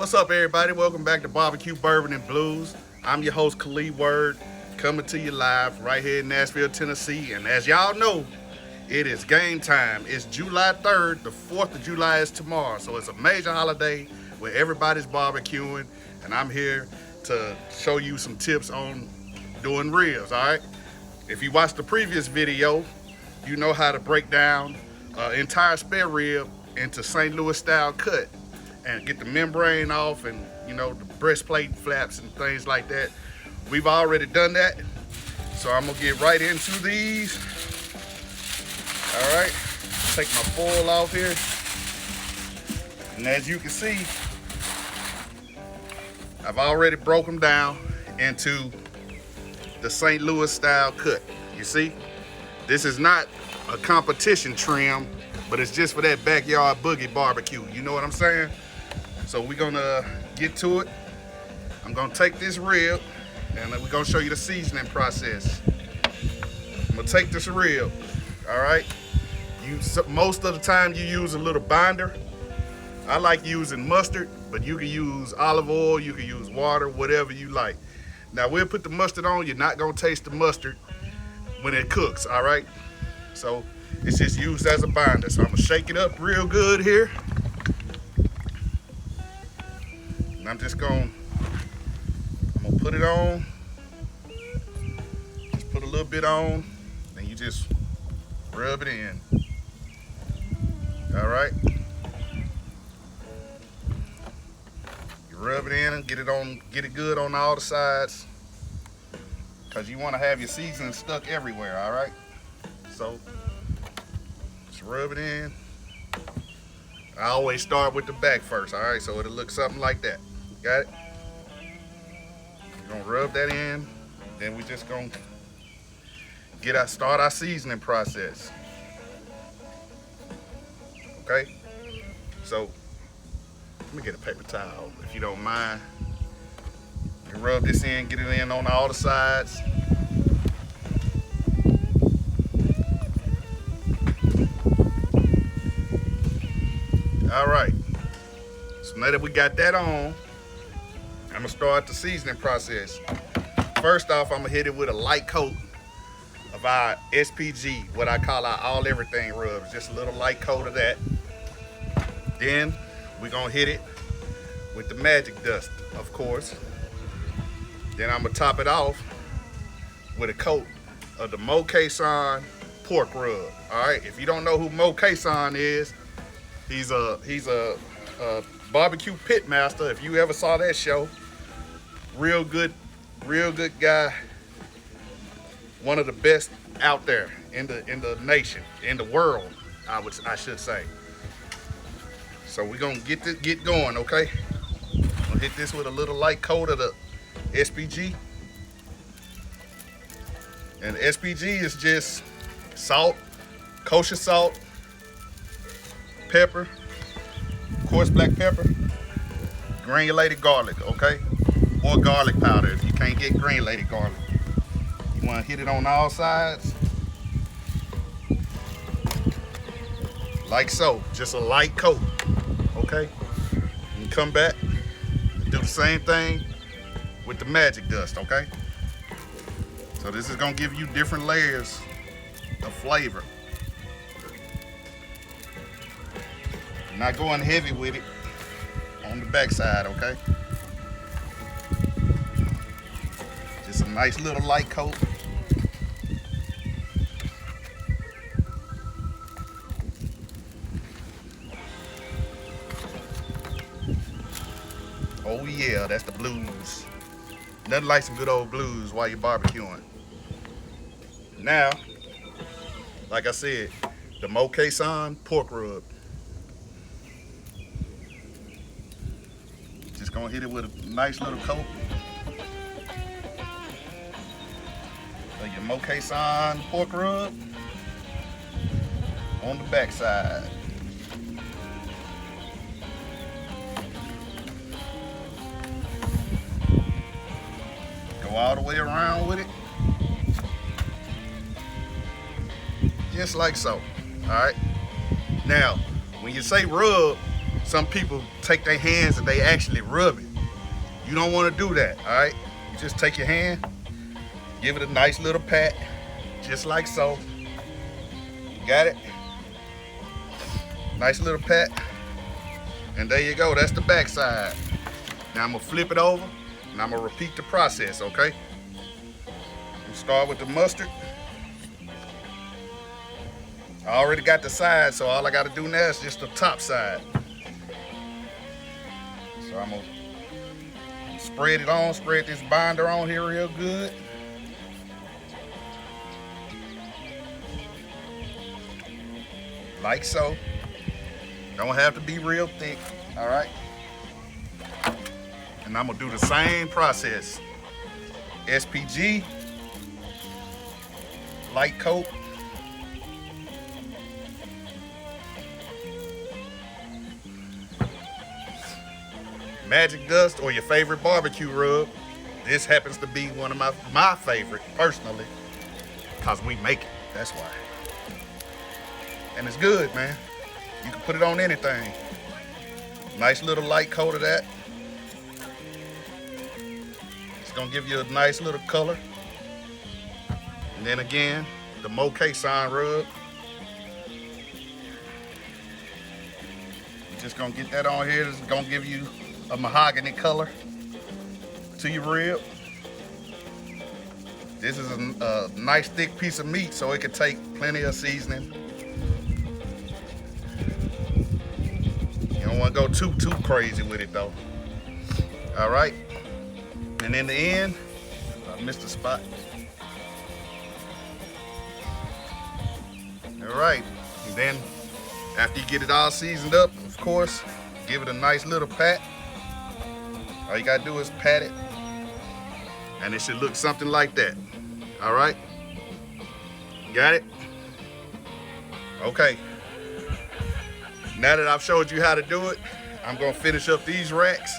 What's up, everybody? Welcome back to Barbecue Bourbon and Blues. I'm your host, Khalid Word, coming to you live right here in Nashville, Tennessee. And as y'all know, it is game time. It's July 3rd. The 4th of July is tomorrow. So it's a major holiday where everybody's barbecuing. And I'm here to show you some tips on doing ribs, all right? If you watched the previous video, you know how to break down an entire spare rib into St. Louis style cut and get the membrane off and, you know, the breastplate flaps and things like that. We've already done that. So I'm gonna get right into these. All right, take my foil off here. And as you can see, I've already broke them down into the St. Louis style cut. You see, this is not a competition trim, but it's just for that backyard boogie barbecue. You know what I'm saying? So we're gonna get to it. I'm gonna take this rib and we're gonna show you the seasoning process. I'm gonna take this rib, all right? Most of the time you use a little binder. I like using mustard, but you can use olive oil, you can use water, whatever you like. Now we'll put the mustard on. You're not gonna taste the mustard when it cooks, all right? So it's just used as a binder. So I'm gonna shake it up real good here. And I'm gonna put it on. Just put a little bit on, and you just rub it in. All right. You rub it in and get it good on all the sides, because you want to have your seasoning stuck everywhere. All right. So just rub it in. I always start with the back first. All right. So it'll look something like that. Got it? We're gonna rub that in, then we just gonna start our seasoning process. Okay? So let me get a paper towel if you don't mind. You rub this in, get it in on all the sides. All right. So now that we got that on, I'm gonna start the seasoning process. First off, I'm gonna hit it with a light coat of our SPG, what I call our all everything rubs, just a little light coat of that. Then we're gonna hit it with the magic dust, of course. Then I'm gonna top it off with a coat of the Kosher pork rub. All right, if you don't know who Kosher is, he's a barbecue pit master. If you ever saw that show, real good guy, one of the best out there in the nation, in the world, I should say. So we're gonna get going, okay? I'm gonna hit this with a little light coat of the SPG. And SPG is just salt, kosher salt, pepper, coarse black pepper, granulated garlic, okay? Or garlic powder if you can't get granulated garlic. You want to hit it on all sides. Like so, just a light coat, okay? And come back and do the same thing with the magic dust, okay? So this is gonna give you different layers of flavor. Not going heavy with it on the backside, okay? Just a nice little light coat. Oh yeah, that's the blues. Nothing like some good old blues while you're barbecuing. Now, like I said, the Kosher pork rub. Just gonna hit it with a nice little coat. So your Kosher pork rub on the backside. Go all the way around with it. Just like so. All right. Now, when you say rub, some people take their hands and they actually rub it. You don't want to do that, all right? You just take your hand, give it a nice little pat, just like so. Got it? Nice little pat. And there you go, that's the back side. Now I'm gonna flip it over and I'm gonna repeat the process, okay? We start with the mustard. I already got the side, so all I gotta do now is just the top side. So I'm gonna spread it on, spread this binder on here real good. Like so. Don't have to be real thick, all right? And I'm gonna do the same process. SPG, light coat. Magic dust or your favorite barbecue rub. This happens to be one of my favorite personally, cause we make it, that's why. And it's good, man. You can put it on anything. Nice little light coat of that. It's gonna give you a nice little color. And then again, the ParKay rub. You're just gonna get that on here. It's gonna give you a mahogany color to your rib. This is a nice thick piece of meat, so it can take plenty of seasoning. You don't want to go too crazy with it though. All right. And in the end, I missed a spot. All right. And then after you get it all seasoned up, of course, give it a nice little pat. All you gotta do is pat it, and it should look something like that. All right? Got it? Okay. Now that I've showed you how to do it, I'm gonna finish up these racks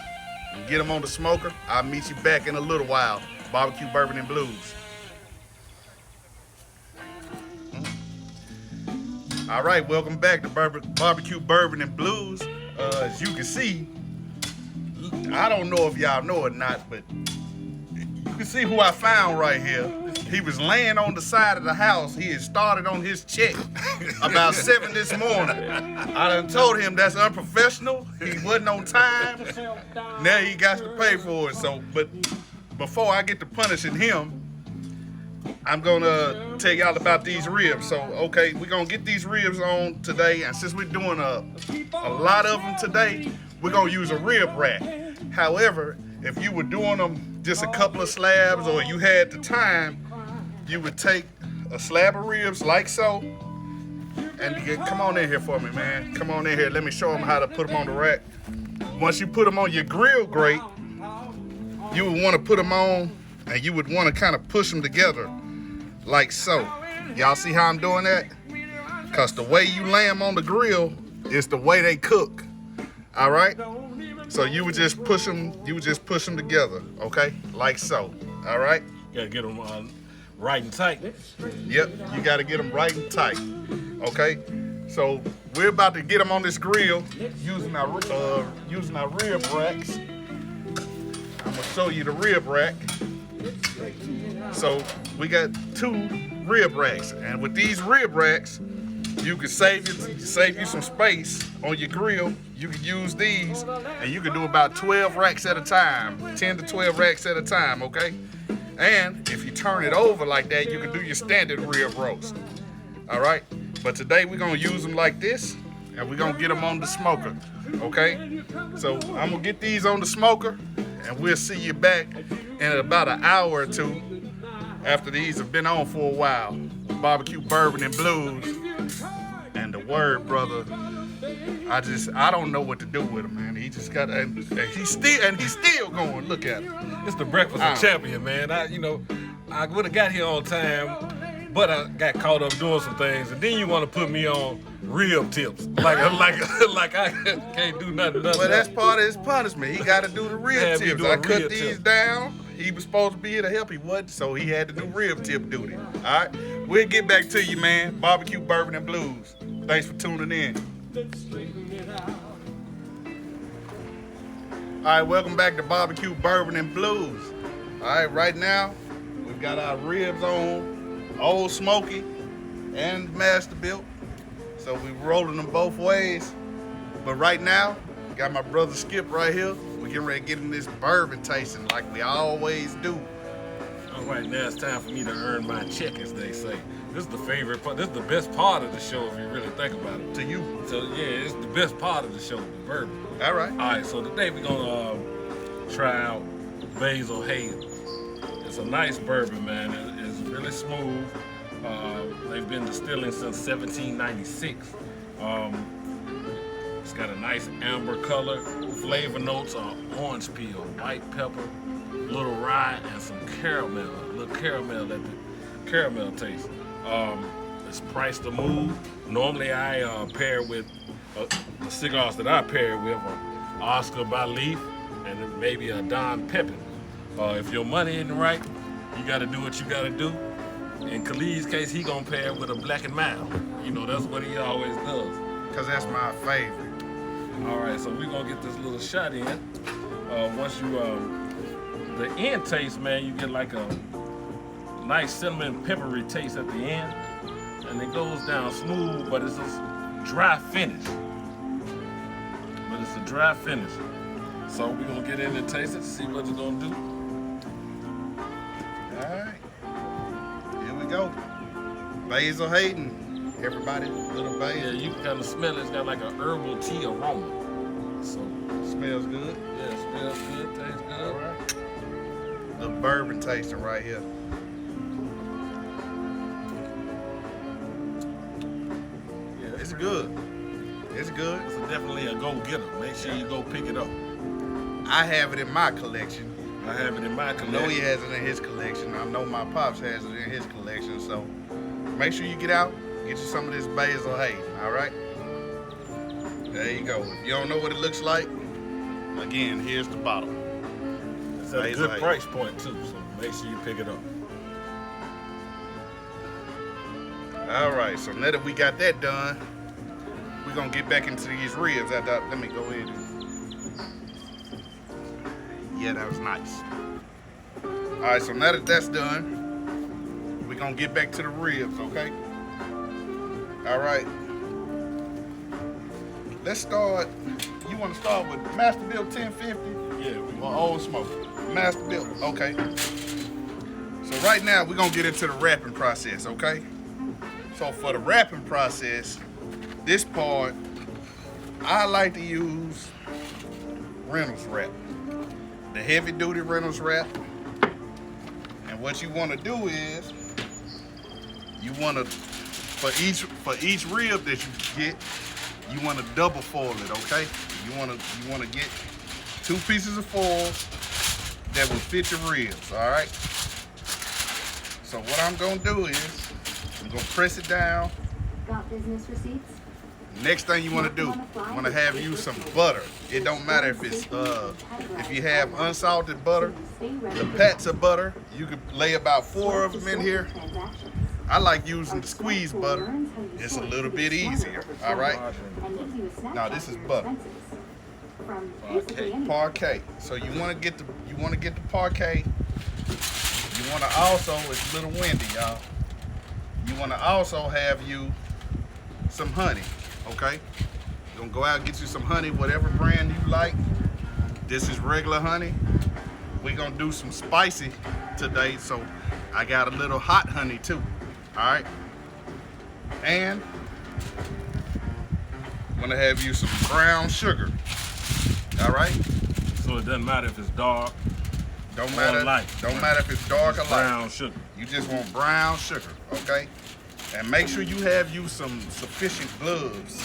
and get them on the smoker. I'll meet you back in a little while. Barbecue Bourbon and Blues. All right, welcome back to Barbecue Bourbon and Blues. As you can see, I don't know if y'all know or not, but you can see who I found right here. He was laying on the side of the house. He had started on his check about 7 this morning. I done told him that's unprofessional. He wasn't on time. Now he got to pay for it. So, but before I get to punishing him, I'm gonna tell y'all about these ribs. So, okay, we're gonna get these ribs on today, and since we're doing a lot of them today, we're gonna use a rib rack. However, if you were doing them just a couple of slabs, or you had the time, you would take a slab of ribs like so, and come on in here for me, man. Come on in here. Let me show them how to put them on the rack. Once you put them on your grill grate, you would want to put them on, and you would want to kind of push them together like so. Y'all see how I'm doing that? Because the way you lay them on the grill is the way they cook. All right? So you would just push them together, okay? Like so. All right? You gotta get them right and tight. Yep, you gotta get them right and tight. Okay? So we're about to get them on this grill using our rib racks. I'm gonna show you the rib rack. So we got 2 rib racks, and with these rib racks, you can save you some space on your grill. You can use these, and you can do about 12 racks at a time, 10 to 12 racks at a time, okay? And if you turn it over like that, you can do your standard rib roast, all right? But today we're gonna use them like this, and we're gonna get them on the smoker, okay? So I'm gonna get these on the smoker, and we'll see you back in about an hour or 2 after these have been on for a while. Barbecue Bourbon and Blues. And the word, brother, I don't know what to do with him, man. He just got, and he's still going. Look at him. It's the breakfast of champion, man. I would have got here on time, but I got caught up doing some things, and then you want to put me on rib tips, like I can't do nothing. But that's part of his punishment. He got to do the rib tips. I cut these down. He was supposed to be here to help. He wasn't, so he had to do rib tip duty. All right, we'll get back to you, man. Barbecue Bourbon and Blues. Thanks for tuning in. All right, welcome back to BbqBourbon and Blues. All right, right now we've got our ribs on Old Smoky and Masterbuilt. So we're rolling them both ways. But right now, got my brother Skip right here. We're getting ready to get in this bourbon tasting like we always do. All right, now it's time for me to earn my check, as they say. This is the favorite part. This is the best part of the show, if you really think about it. To you. So yeah, it's the best part of the show, the bourbon. All right. All right, so today we're gonna try out Basil Hayden. It's a nice bourbon, man. It's really smooth. They've been distilling since 1796. It's got a nice amber color. Flavor notes are orange peel, white pepper, little rye, and some caramel. A little caramel at the caramel taste. It's priced to move. Normally I pair with the cigars that I pair with are Oscar by Leaf and then maybe a Don Pepin. If your money isn't right, you got to do what you got to do. In Khalid's case, he gonna pair with a Black and Mild. You know, that's what he always does. Because that's my favorite. All right, so we're gonna get this little shot in. Once you, the end taste, man, you get like a nice cinnamon peppery taste at the end. And it goes down smooth, but it's a dry finish. But it's a dry finish. So we're gonna get in and taste it, see what it's gonna do. All right. Here we go. Basil Hayden. Everybody, little basil. Yeah, you can kind of smell it. It's got like a herbal tea aroma. So Smells good. yeah, it smells good, tastes good. All right. The bourbon tasting right here. Yeah, It's good. It's good. It's definitely a go-getter. Make sure you go pick it up. I have it in my collection. I have it in my I collection. know he has it in his collection. I know my pops has it in his collection. So make sure you get out, get you some of this Basil Hayden. All right. There you go. If you don't know what it looks like, again, here's the bottle. It's at a Basil good Hayden. price point too, so make sure you pick it up. All right. So now that we got that done, we're gonna get back into these ribs. Let me go in. Yeah, that was nice. All right. So now that that's done, we're gonna get back to the ribs. Okay. All right. Let's start. You want to start with Masterbuilt 1050 Yeah, or Old Smoke? Masterbuilt. Okay. So right now we're gonna get into the wrapping process. Okay. So for the wrapping process, this part I like to use Reynolds wrap, the heavy duty Reynolds wrap. And what you want to do is you want to for each rib that you get, you want to double foil it, okay? You want to get 2 pieces of foil that will fit your ribs, all right? So what I'm gonna do is I'm gonna press it down. Got business receipts? Next thing you want to do, you want to have you some butter. It don't matter if it's if you have unsalted butter, the pats of butter. You could lay about 4 of them in here. I like using the squeeze butter. It's a little bit easier. All right. Now this is butter. ParKay. So you want to get the ParKay. You want to also, it's a little windy, y'all. You want to also have you some honey. Okay. You're gonna go out and get you some honey, whatever brand you like. This is regular honey. We're gonna do some spicy today, so I got a little hot honey too. All right. And I'm gonna have you some brown sugar. All right. So it doesn't matter if it's dark. Don't matter. light. Don't matter if it's dark or light. Brown sugar. You just want brown sugar, okay? And make sure you have you some sufficient gloves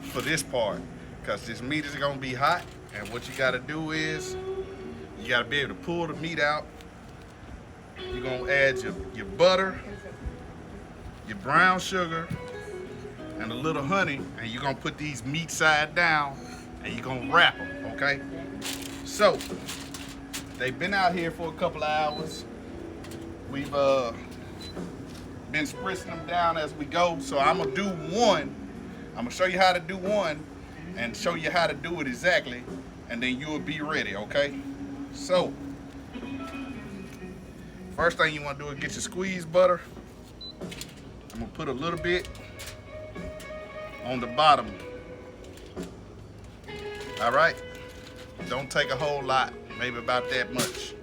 for this part, because this meat is gonna be hot. And what you gotta do is you gotta be able to pull the meat out. You're gonna add your butter, your brown sugar, and a little honey, and you're gonna put these meat side down, and you're gonna wrap them, okay? So, they've been out here for a couple of hours. We've been spritzing them down as we go. So I'm gonna do one. I'm gonna show you how to do one and show you how to do it exactly. and then you will be ready, okay? So, first thing you want to do is get your squeezed butter. I'm gonna put a little bit on the bottom. All right, don't take a whole lot, maybe about that much.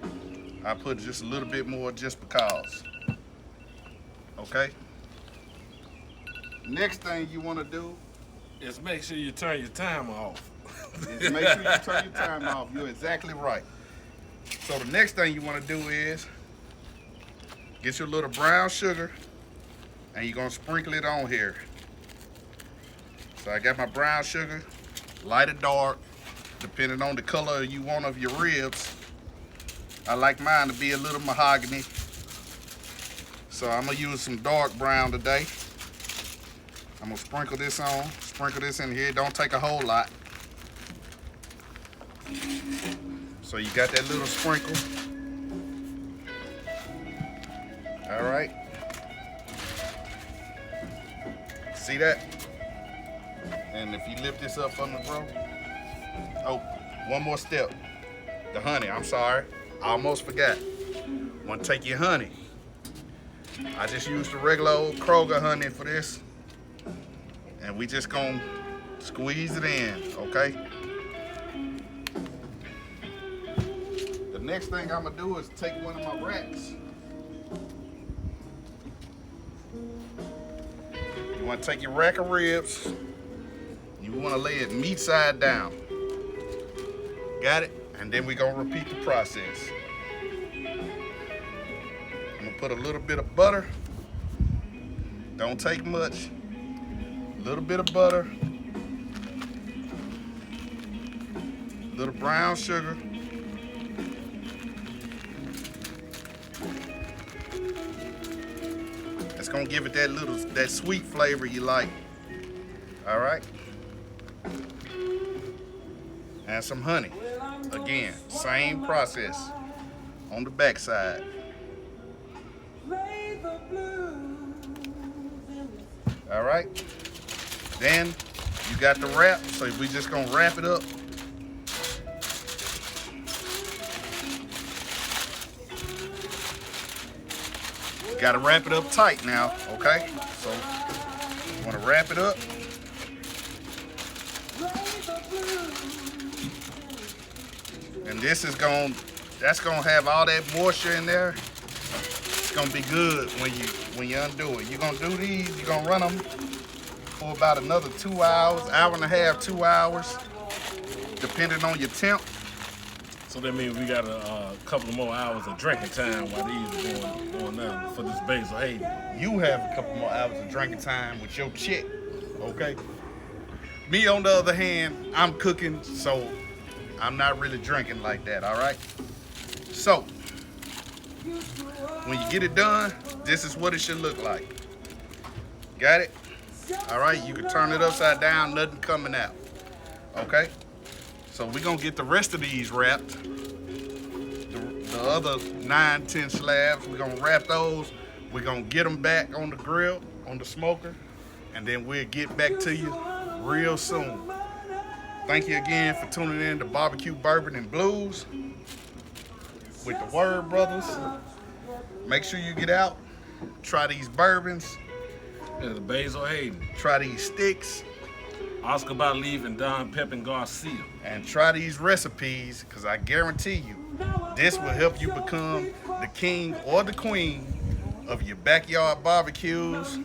I put just a little bit more just because. Okay. Next thing you want to do is make sure you turn your timer off. is make sure you turn your timer off. You're exactly right. So the next thing you want to do is get your little brown sugar, and you're gonna sprinkle it on here. So I got my brown sugar, light or dark, depending on the color you want of your ribs. I like mine to be a little mahogany. So I'm gonna use some dark brown today. I'm gonna sprinkle this on, sprinkle this in here. Don't take a whole lot. So you got that little sprinkle. All right. See that? And if you lift this up from the bro. Oh, one more step. The honey, I'm sorry. I almost forgot. Want to take your honey. I just used the regular old Kroger honey for this. And we just gonna squeeze it in, okay? The next thing I'm gonna do is take one of my racks. You wanna take your rack of ribs. You wanna lay it meat side down. Got it? And then we're gonna repeat the process. I'm gonna put a little bit of butter. Don't take much. A little bit of butter. A little brown sugar. It's gonna give it that sweet flavor you like. All right? And some honey. Again, same process on the back side. All right. Then you got the wrap, so we just gonna wrap it up. You gotta wrap it up tight now, okay? So you wanna wrap it up. And this is that's gonna have all that moisture in there. It's gonna be good when you undo it. You're gonna do these, you're gonna run them for about another 2 hours, hour and a half, 2 hours, depending on your temp. So that means we got a couple of more hours of drinking time while these are going down for this basil Hayden. You have a couple more hours of drinking time with your chick, okay? Me, on the other hand, I'm cooking, so I'm not really drinking like that, all right? So, when you get it done, this is what it should look like. Got it? All right, you can turn it upside down, nothing coming out, okay? So we're gonna get the rest of these wrapped. The other 9, 10 slabs, we're gonna wrap those. We're gonna get them back on the grill, on the smoker, and then we'll get back to you real soon. Thank you again for tuning in to BbqBourbon and Blues with the Word Brothers. Make sure you get out, try these bourbons, And the basil Hayden, try these sticks, Oscar Balief and Don Pepin Garcia. and try these recipes, because I guarantee you, this will help you become the king or the queen of your backyard barbecues,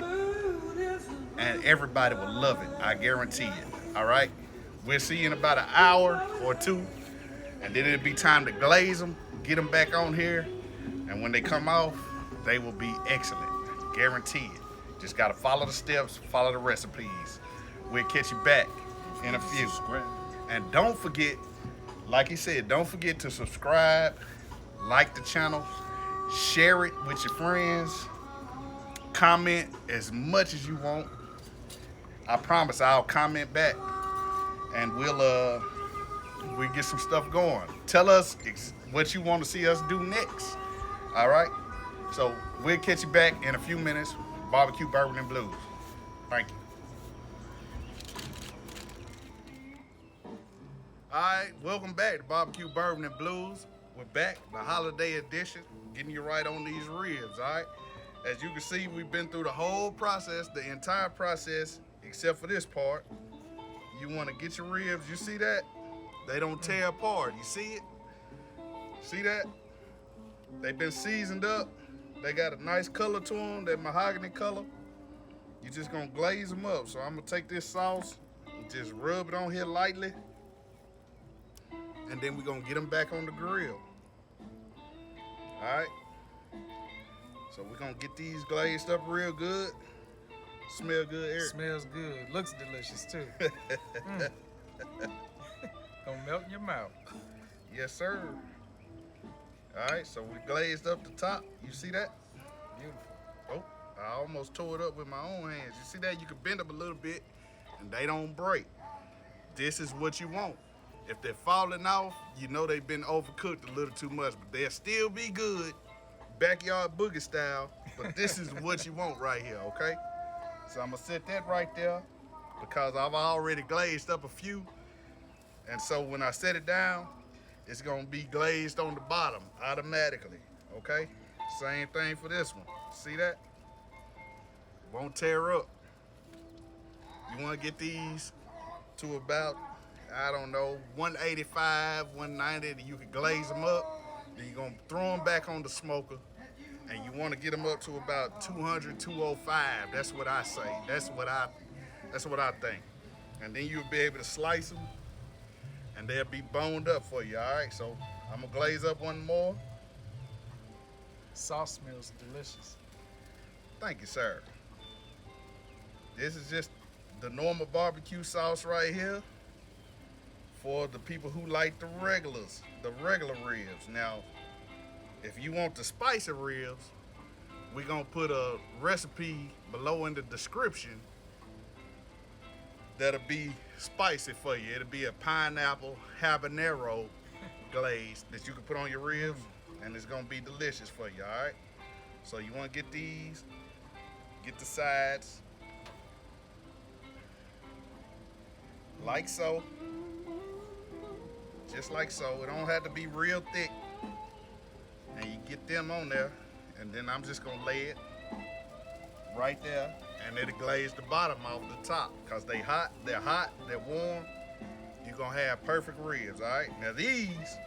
and everybody will love it. I guarantee it. All right? We'll see you in about an hour or two, and then it'll be time to glaze them, get them back on here, and when they come off, they will be excellent. Guaranteed. Just got to follow the steps, follow the recipes. We'll catch you back in a few. And don't forget, like he said, don't forget to subscribe, like the channel, share it with your friends, comment as much as you want. I promise I'll comment back, and we'll get some stuff going. Tell us what you want to see us do next. All right? So we'll catch you back in a few minutes. BBQ Bourbon and Blues. Thank you. Alright, welcome back to Barbecue Bourbon and Blues. We're back, the holiday edition, getting you right on these ribs, alright? As you can see, we've been through the whole process, the entire process, except for this part. You want to get your ribs, you see that? They don't tear apart, you see it? See that? They've been seasoned up. They got a nice color to them, that mahogany color. You're just gonna glaze them up. So I'm gonna take this sauce and just rub it on here lightly. And then we're gonna get them back on the grill. All right. So we're gonna get these glazed up real good. Smell good, Eric? Smells good. Looks delicious too. Gonna melt in your mouth. Yes, sir. All right, so we glazed up the top. You see that? Beautiful. Oh, I almost tore it up with my own hands. You see that? You can bend them a little bit and they don't break. This is what you want. If they're falling off, you know they've been overcooked a little too much, but they'll still be good, backyard boogie style, but this is what you want right here, okay? So I'm gonna set that right there because I've already glazed up a few. And so when I set it down, it's gonna be glazed on the bottom automatically, okay? Same thing for this one. See that? Won't tear up. You wanna get these to about, I don't know, 185, 190, you can glaze them up. Then you're gonna throw them back on the smoker. And you wanna get them up to about 200, 205. That's what I say. That's what I think. And then you'll be able to slice them and they'll be boned up for you, all right? So I'm gonna glaze up one more. Sauce smells delicious. Thank you, sir. This is just the normal barbecue sauce right here for the people who like the regular ribs. Now, if you want the spicy ribs, we're gonna put a recipe below in the description that'll be spicy for you. It'll be a pineapple habanero glaze that you can put on your ribs, and it's gonna be delicious for you, all right? So you wanna get these, get the sides, like so, just like so. It don't have to be real thick. And you get them on there, and then I'm just gonna lay it right there, and it'll glaze the bottom off the top, because they're hot, they're warm. You're gonna have perfect ribs, all right? Now these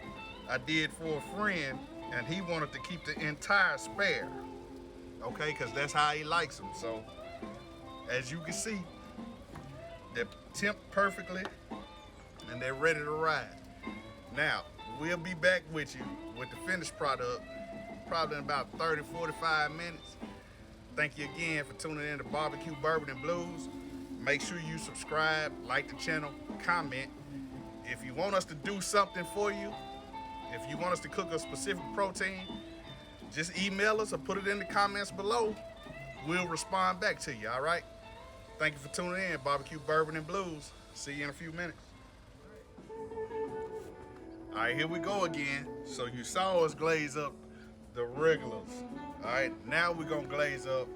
I did for a friend, and he wanted to keep the entire spare, okay? Because that's how he likes them. So as you can see, they're temped perfectly, and they're ready to ride. Now, we'll be back with you with the finished product probably in about 30, 45 minutes. Thank you again for tuning in to Barbecue Bourbon and Blues. Make sure you subscribe, like the channel, comment. If you want us to do something for you, if you want us to cook a specific protein, just email us or put it in the comments below. We'll respond back to you, all right? Thank you for tuning in, Barbecue Bourbon and Blues. See you in a few minutes. All right, here we go again. So you saw us glaze up the regulars. All right, now we're gonna glaze up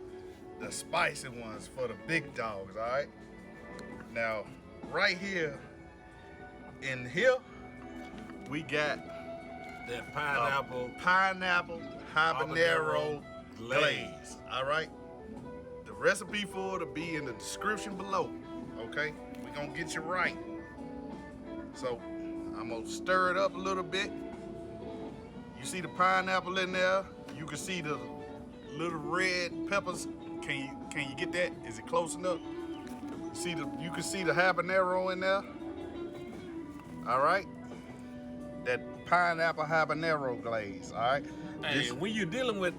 the spicy ones for the big dogs, all right? Now, right here, in here, we got That pineapple pineapple habanero habanero glaze, all right? The recipe for it will be in the description below, okay? We're gonna get you right. So, I'm gonna stir it up a little bit. You see the pineapple in there. You can see the little red peppers. Can you get that? Is it close enough? You can see the habanero in there. All right. That pineapple habanero glaze. All right. Hey, when you're dealing with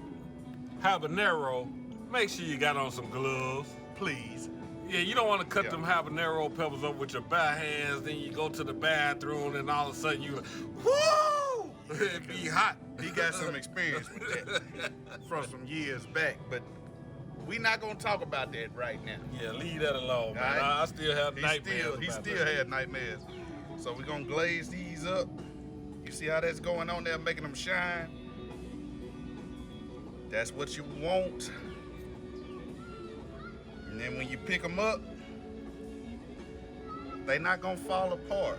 habanero, make sure you got on some gloves. Please. Yeah, you don't want to cut Yeah. them habanero peppers up with your bare hands. Then you go to the bathroom, and all of a sudden you, whoo! It be hot. He got some experience with that from some years back, but we not gonna talk about that right now. Yeah, leave that alone, man. All right. I still have nightmares. He about still that. had nightmares. So we're gonna glaze these up. You see how that's going on there, making them shine? That's what you want. And then when you pick them up, they not gonna fall apart.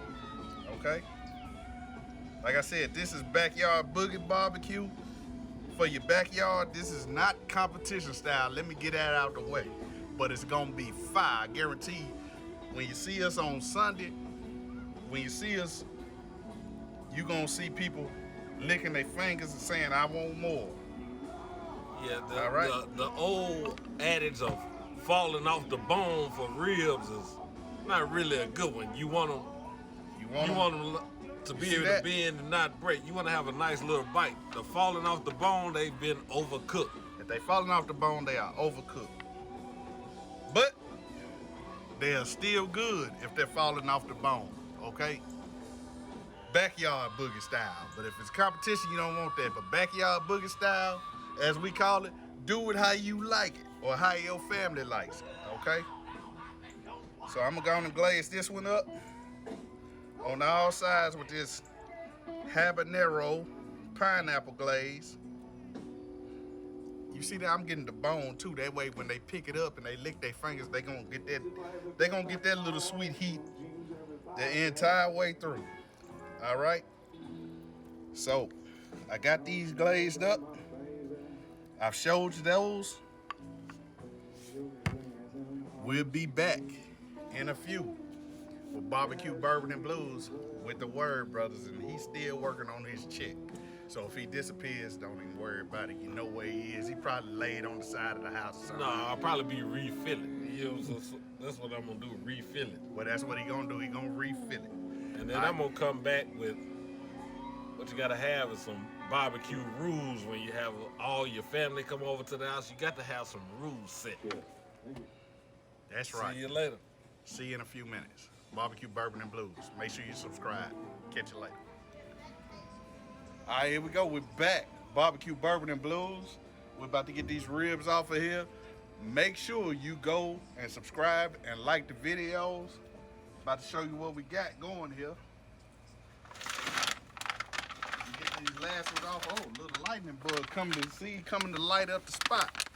Okay? Like I said, this is backyard boogie barbecue for your backyard. This is not competition style. Let me get that out the way. But it's gonna be fire, I guarantee. When you see us on Sunday, when you see us, you gonna see people licking their fingers and saying, "I want more." Yeah, All right. the old adage of falling off the bone for ribs is not really a good one. You want them to be able to bend and not break. You want to have a nice little bite. The falling off the bone, they've been overcooked. If they falling off the bone, they are overcooked. But they are still good if they're falling off the bone. Okay. Backyard boogie style. But if it's competition, you don't want that. But backyard boogie style, as we call it, do it how you like it or how your family likes it. Okay. So I'm gonna go and glaze this one up on all sides with this habanero pineapple glaze. You see that I'm getting the bone too. That way when they pick it up and they lick their fingers, they gonna get that little sweet heat the entire way through. All right. So I got these glazed up. I've showed you those. We'll be back in a few with barbecue bourbon and blues with the Word brothers, and he's still working on his check. So if he disappears, don't even worry about it. You know where he is. He probably laid on the side of the house or something. No, I'll probably be refilling. You know, so that's what I'm gonna do, refill it. Well, that's what he gonna do. He gonna refill it. And then I'm gonna come back with what you gotta have is some barbecue rules when you have all your family come over to the house. You got to have some rules set. That's right. See you later. See you in a few minutes. Barbecue Bourbon and Blues. Make sure you subscribe. Catch you later. All right, here we go. We're back. Barbecue Bourbon and Blues. We're about to get these ribs off of here. Make sure you go and subscribe and like the videos. About to show you what we got going here. Get these last ones off. Oh, little lightning bug coming to light up the spot.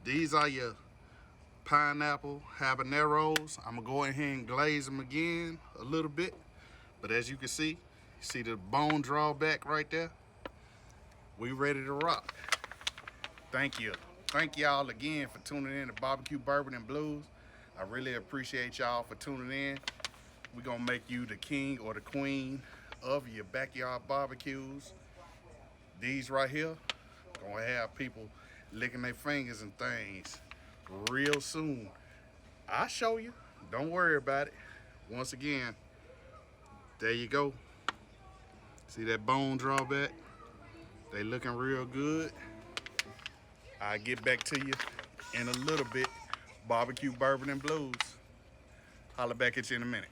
These are your pineapple habaneros. I'm gonna go ahead and glaze them again a little bit. But as you can see the bone drawback right there? We ready to rock. Thank you. Thank y'all again for tuning in to Barbecue Bourbon and Blues. I really appreciate y'all for tuning in. We're gonna make you the king or the queen of your backyard barbecues. These right here, gonna have people licking their fingers and things real soon. I'll show you. Don't worry about it. Once again, there you go. See that bone drawback? They looking real good. I'll get back to you in a little bit. Barbecue Bourbon and Blues. Holla back at you in a minute.